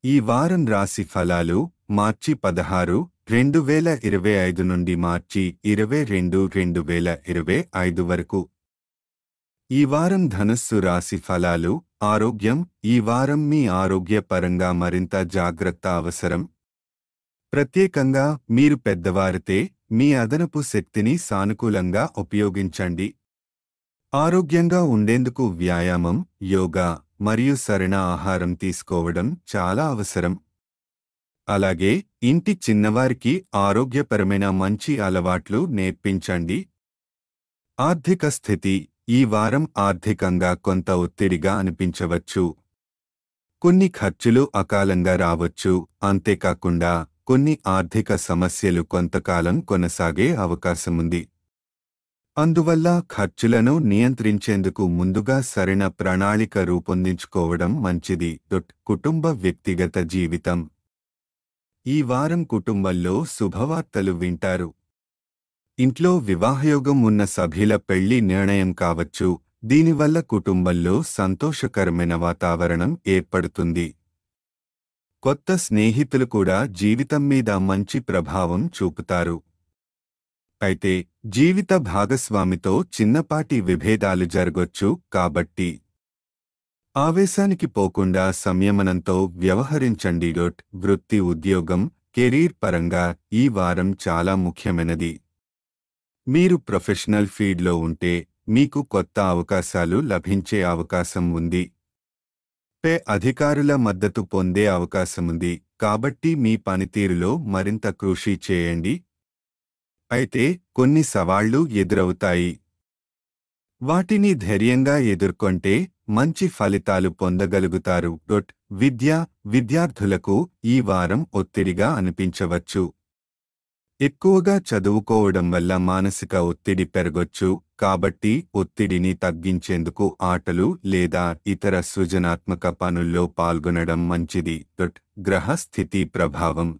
ఈ వారం రాశి ఫలాలు మార్చి 16, 2025 నుండి మార్చి 22, 2025 వరకు. ఈ వారం ధనుస్సు రాశి ఫలాలు. ఆరోగ్యం. ఈ వారం మీ ఆరోగ్య పరంగా మరింత జాగ్రత్త అవసరం. ప్రత్యేకంగా మీరు పెద్దవారితే మీ అదనపు శక్తిని సానుకూలంగా ఉపయోగించండి. ఆరోగ్యంగా ఉండేందుకు వ్యాయామం, యోగా మరియు సరైన ఆహారం తీసుకోవడం చాలా అవసరం. అలాగే ఇంటి చిన్నవారికి ఆరోగ్యపరమైన మంచి అలవాట్లు నేర్పించండి. ఆర్థిక స్థితి. ఈ వారం ఆర్థికంగా కొంత ఒత్తిడిగా అనిపించవచ్చు. కొన్ని ఖర్చులు అకాలంగా రావచ్చు. అంతేకాకుండా కొన్ని ఆర్థిక సమస్యలు కొంతకాలం కొనసాగే అవకాశముంది. అందువల్ల ఖర్చులను నియంత్రించేందుకు ముందుగా సరైన ప్రణాళిక రూపొందించుకోవడం మంచిది. కుటుంబ వ్యక్తిగత జీవితం. ఈ వారం కుటుంబంలో శుభవార్తలు వింటారు. ఇంట్లో వివాహయోగం ఉన్న సభ్యుల పెళ్లి నిర్ణయం కావచ్చు. దీనివల్ల కుటుంబంలో సంతోషకరమైన వాతావరణం ఏర్పడుతుంది. కొత్త స్నేహితులు కూడా జీవితం మీద మంచి ప్రభావం చూపుతారు. అయితే జీవిత భాగస్వామితో చిన్నపాటి విభేదాలు జరగొచ్చు. కాబట్టి ఆవేశానికి పోకుండా సంయమనంతో వ్యవహరించండి. వృత్తి, ఉద్యోగం, కెరీర్ పరంగా ఈ వారం చాలా ముఖ్యమైనది. మీరు ప్రొఫెషనల్ ఫీల్డ్లో ఉంటే మీకు కొత్త అవకాశాలు లభించే అవకాశం ఉంది. పై అధికారుల మద్దతు పొందే అవకాశముంది. కాబట్టి మీ పనితీరులో మరింత కృషి చేయండి. అయితే కొన్ని సవాళ్లు ఎదురవుతాయి. వాటిని ధైర్యంగా ఎదుర్కొంటే మంచి ఫలితాలు పొందగలుగుతారు. విద్యార్థులకు ఈ వారం ఒత్తిడిగా అనిపించవచ్చు. ఎక్కువగా చదువుకోవడం వల్ల మానసిక ఒత్తిడి పెరగొచ్చు. కాబట్టి ఒత్తిడిని తగ్గించేందుకు ఆటలు లేదా ఇతర సృజనాత్మక పనుల్లో పాల్గొనడం మంచిది. గ్రహ స్థితి ప్రభావం.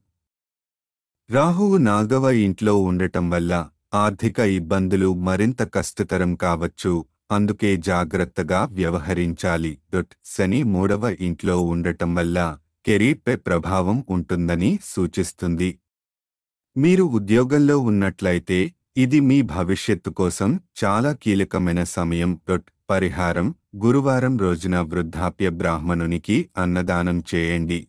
రాహువు 4వ ఇంట్లో ఉండటం వల్ల ఆర్థిక ఇబ్బందులు మరింత కష్టతరం కావచ్చు. అందుకే జాగ్రత్తగా వ్యవహరించాలి. శని 3వ ఇంట్లో ఉండటం వల్ల కెరీర్పై ప్రభావం ఉంటుందని సూచిస్తుంది. మీరు ఉద్యోగంలో ఉన్నట్లయితే ఇది మీ భవిష్యత్తు కోసం చాలా కీలకమైన సమయం. పరిహారం. గురువారం రోజున వృద్ధాప్య బ్రాహ్మణునికి అన్నదానం చేయండి.